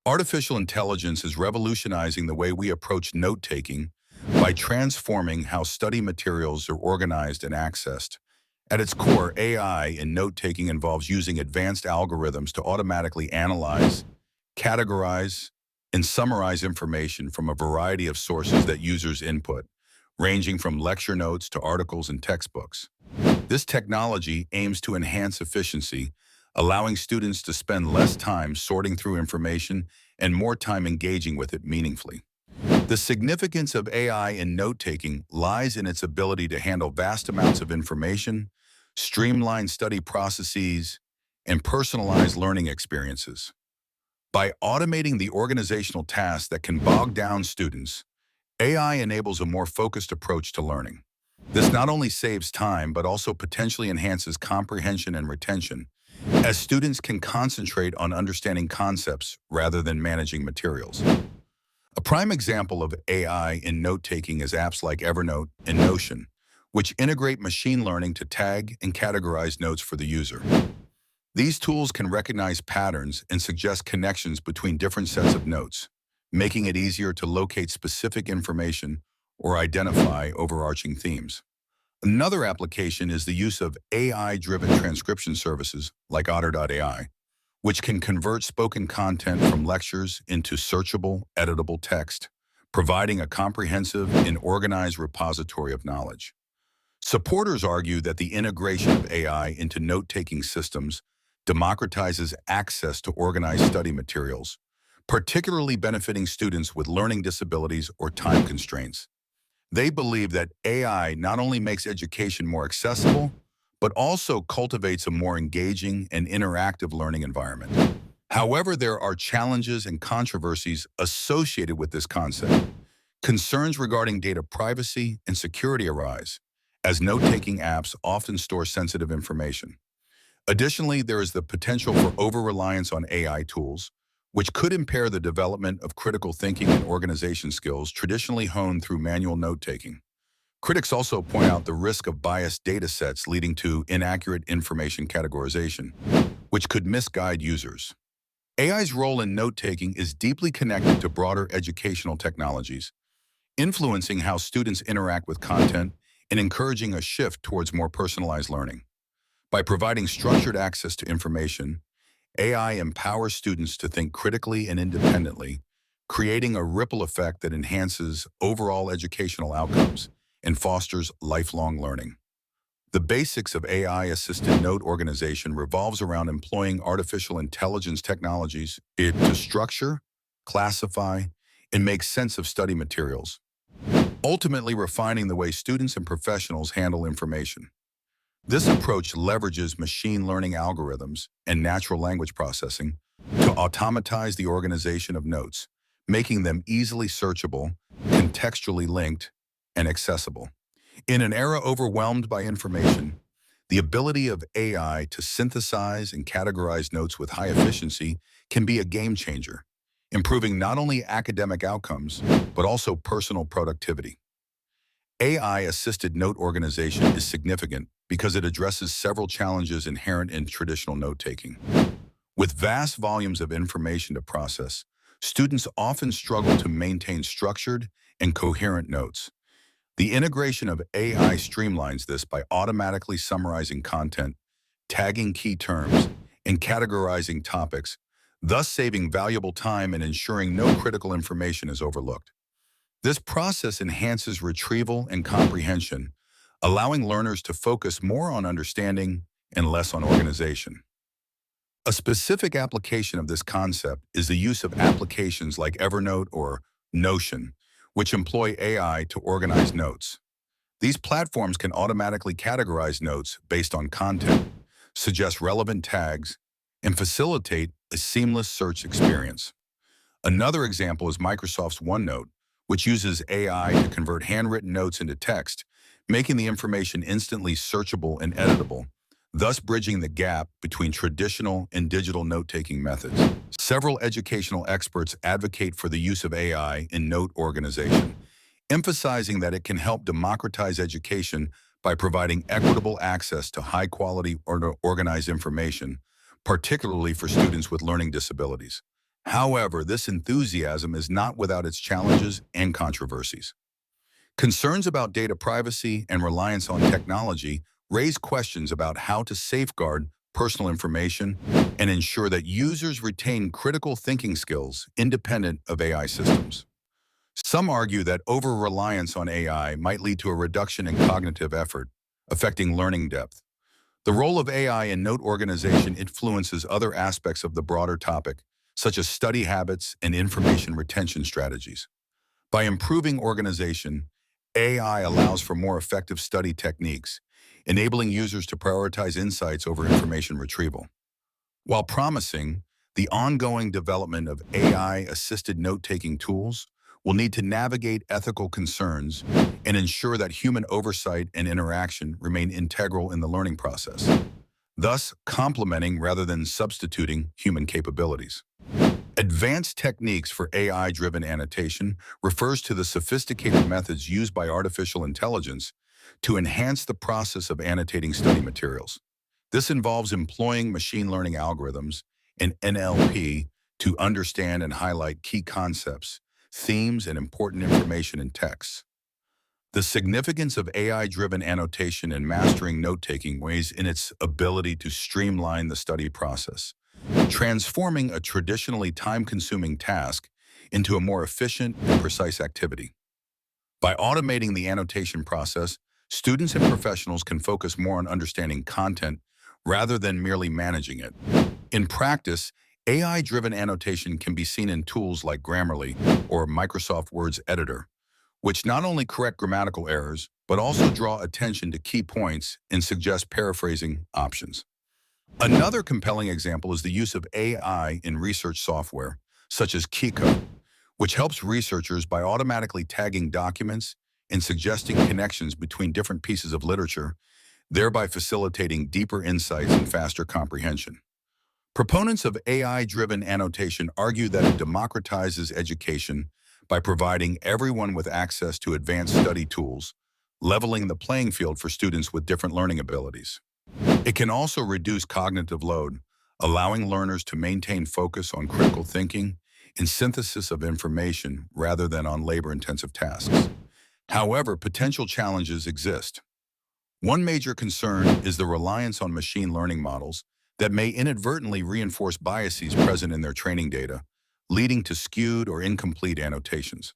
Artificial intelligence is revolutionizing the way we approach note-taking by transforming how study materials are organized and accessed. At its core, AI in note-taking involves using advanced algorithms to automatically analyze, categorize, and summarize information from a variety of sources that users input, ranging from lecture notes to articles and textbooks. This technology aims to enhance efficiency, allowing students to spend less time sorting through information and more time engaging with it meaningfully. The significance of AI in note-taking lies in its ability to handle vast amounts of information, streamline study processes, and personalize learning experiences. By automating the organizational tasks that can bog down students, AI enables a more focused approach to learning. This not only saves time, but also potentially enhances comprehension and retention, as students can concentrate on understanding concepts rather than managing materials. A prime example of AI in note-taking is apps like Evernote and Notion, which integrate machine learning to tag and categorize notes for the user. These tools can recognize patterns and suggest connections between different sets of notes, making it easier to locate specific information or identify overarching themes. Another application is the use of AI-driven transcription services like Otter.ai, which can convert spoken content from lectures into searchable, editable text, providing a comprehensive and organized repository of knowledge. Supporters argue that the integration of AI into note-taking systems democratizes access to organized study materials, particularly benefiting students with learning disabilities or time constraints. They believe that AI not only makes education more accessible, but also cultivates a more engaging and interactive learning environment. However, there are challenges and controversies associated with this concept. Concerns regarding data privacy and security arise, as note-taking apps often store sensitive information. Additionally, there is the potential for over-reliance on AI tools, which could impair the development of critical thinking and organization skills traditionally honed through manual note-taking. Critics also point out the risk of biased data sets leading to inaccurate information categorization, which could misguide users. AI's role in note-taking is deeply connected to broader educational technologies, influencing how students interact with content and encouraging a shift towards more personalized learning. By providing structured access to information, AI empowers students to think critically and independently, creating a ripple effect that enhances overall educational outcomes and fosters lifelong learning. The basics of AI-assisted note organization revolves around employing artificial intelligence technologies to structure, classify, and make sense of study materials, ultimately refining the way students and professionals handle information. This approach leverages machine learning algorithms and natural language processing to automatize the organization of notes, making them easily searchable, contextually linked, and accessible. In an era overwhelmed by information, the ability of AI to synthesize and categorize notes with high efficiency can be a game changer, improving not only academic outcomes, but also personal productivity. AI-assisted note organization is significant because it addresses several challenges inherent in traditional note-taking. With vast volumes of information to process, students often struggle to maintain structured and coherent notes. The integration of AI streamlines this by automatically summarizing content, tagging key terms, and categorizing topics, thus saving valuable time and ensuring no critical information is overlooked. This process enhances retrieval and comprehension, allowing learners to focus more on understanding and less on organization. A specific application of this concept is the use of applications like Evernote or Notion, which employ AI to organize notes. These platforms can automatically categorize notes based on content, suggest relevant tags, and facilitate a seamless search experience. Another example is Microsoft's OneNote, which uses AI to convert handwritten notes into text, making the information instantly searchable and editable, thus bridging the gap between traditional and digital note-taking methods. Several educational experts advocate for the use of AI in note organization, emphasizing that it can help democratize education by providing equitable access to high-quality or organized information, particularly for students with learning disabilities. However, this enthusiasm is not without its challenges and controversies. Concerns about data privacy and reliance on technology raise questions about how to safeguard personal information and ensure that users retain critical thinking skills independent of AI systems. Some argue that over-reliance on AI might lead to a reduction in cognitive effort, affecting learning depth. The role of AI in note organization influences other aspects of the broader topic, such as study habits and information retention strategies. By improving organization, AI allows for more effective study techniques, enabling users to prioritize insights over information retrieval. While promising, the ongoing development of AI-assisted note-taking tools will need to navigate ethical concerns and ensure that human oversight and interaction remain integral in the learning process, thus complementing rather than substituting human capabilities. Advanced techniques for AI-driven annotation refers to the sophisticated methods used by artificial intelligence to enhance the process of annotating study materials. This involves employing machine learning algorithms and NLP to understand and highlight key concepts, themes, and important information in texts. The significance of AI-driven annotation and mastering note-taking lies in its ability to streamline the study process, transforming a traditionally time-consuming task into a more efficient and precise activity. By automating the annotation process, students and professionals can focus more on understanding content rather than merely managing it. In practice, AI-driven annotation can be seen in tools like Grammarly or Microsoft Word's editor, which not only correct grammatical errors, but also draw attention to key points and suggest paraphrasing options. Another compelling example is the use of AI in research software, such as Kika, which helps researchers by automatically tagging documents and suggesting connections between different pieces of literature, thereby facilitating deeper insights and faster comprehension. Proponents of AI-driven annotation argue that it democratizes education by providing everyone with access to advanced study tools, leveling the playing field for students with different learning abilities. It can also reduce cognitive load, allowing learners to maintain focus on critical thinking and synthesis of information rather than on labor-intensive tasks. However, potential challenges exist. One major concern is the reliance on machine learning models that may inadvertently reinforce biases present in their training data, leading to skewed or incomplete annotations.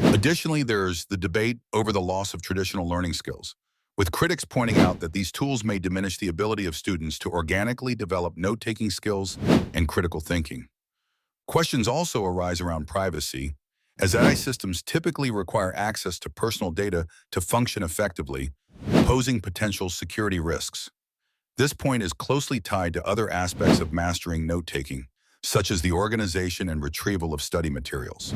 Additionally, there's the debate over the loss of traditional learning skills, with critics pointing out that these tools may diminish the ability of students to organically develop note-taking skills and critical thinking. Questions also arise around privacy, as AI systems typically require access to personal data to function effectively, posing potential security risks. This point is closely tied to other aspects of mastering note-taking, such as the organization and retrieval of study materials.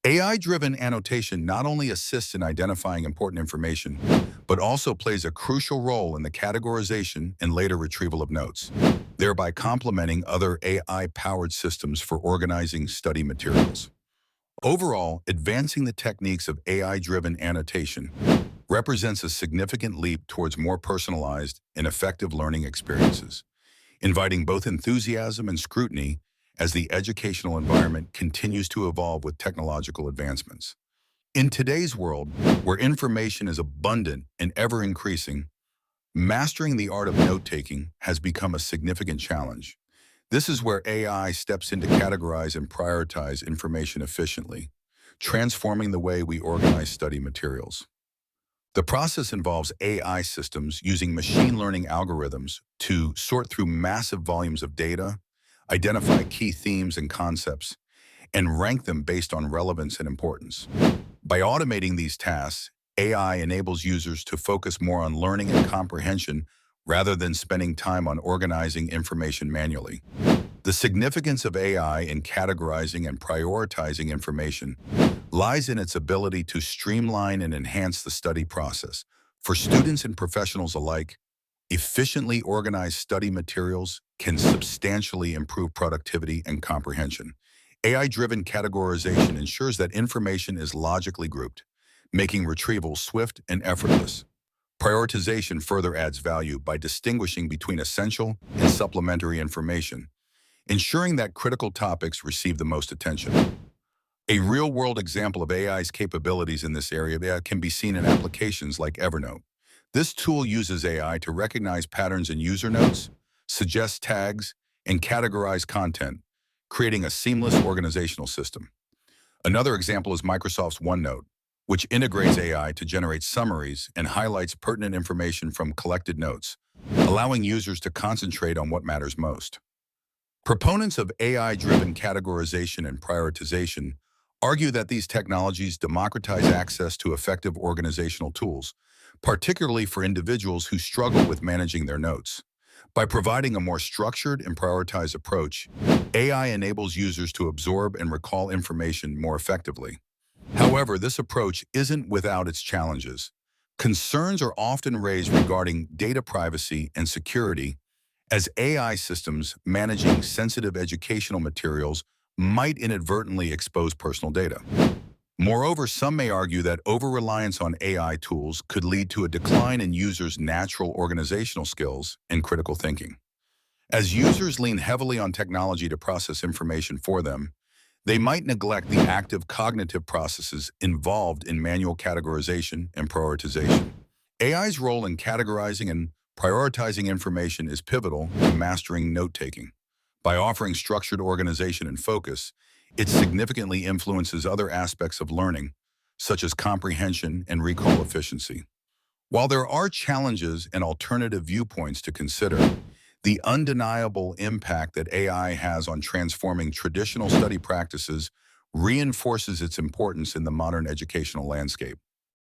AI-driven annotation not only assists in identifying important information, but also plays a crucial role in the categorization and later retrieval of notes, thereby complementing other AI-powered systems for organizing study materials. Overall, advancing the techniques of AI-driven annotation represents a significant leap towards more personalized and effective learning experiences, inviting both enthusiasm and scrutiny as the educational environment continues to evolve with technological advancements. In today's world, where information is abundant and ever-increasing, mastering the art of note-taking has become a significant challenge. This is where AI steps in to categorize and prioritize information efficiently, transforming the way we organize study materials. The process involves AI systems using machine learning algorithms to sort through massive volumes of data, identify key themes and concepts, and rank them based on relevance and importance. By automating these tasks, AI enables users to focus more on learning and comprehension rather than spending time on organizing information manually. The significance of AI in categorizing and prioritizing information lies in its ability to streamline and enhance the study process. For students and professionals alike, efficiently organized study materials can substantially improve productivity and comprehension. AI-driven categorization ensures that information is logically grouped, making retrieval swift and effortless. Prioritization further adds value by distinguishing between essential and supplementary information, ensuring that critical topics receive the most attention. A real-world example of AI's capabilities in this area that can be seen in applications like Evernote. This tool uses AI to recognize patterns in user notes, suggest tags, and categorize content, creating a seamless organizational system. Another example is Microsoft's OneNote, which integrates AI to generate summaries and highlights pertinent information from collected notes, allowing users to concentrate on what matters most. Proponents of AI-driven categorization and prioritization argue that these technologies democratize access to effective organizational tools, particularly for individuals who struggle with managing their notes. By providing a more structured and prioritized approach, AI enables users to absorb and recall information more effectively. However, this approach isn't without its challenges. Concerns are often raised regarding data privacy and security, as AI systems managing sensitive educational materials might inadvertently expose personal data. Moreover, some may argue that over-reliance on AI tools could lead to a decline in users' natural organizational skills and critical thinking. As users lean heavily on technology to process information for them, they might neglect the active cognitive processes involved in manual categorization and prioritization. AI's role in categorizing and prioritizing information is pivotal to mastering note-taking. By offering structured organization and focus, it significantly influences other aspects of learning, such as comprehension and recall efficiency. While there are challenges and alternative viewpoints to consider, the undeniable impact that AI has on transforming traditional study practices reinforces its importance in the modern educational landscape.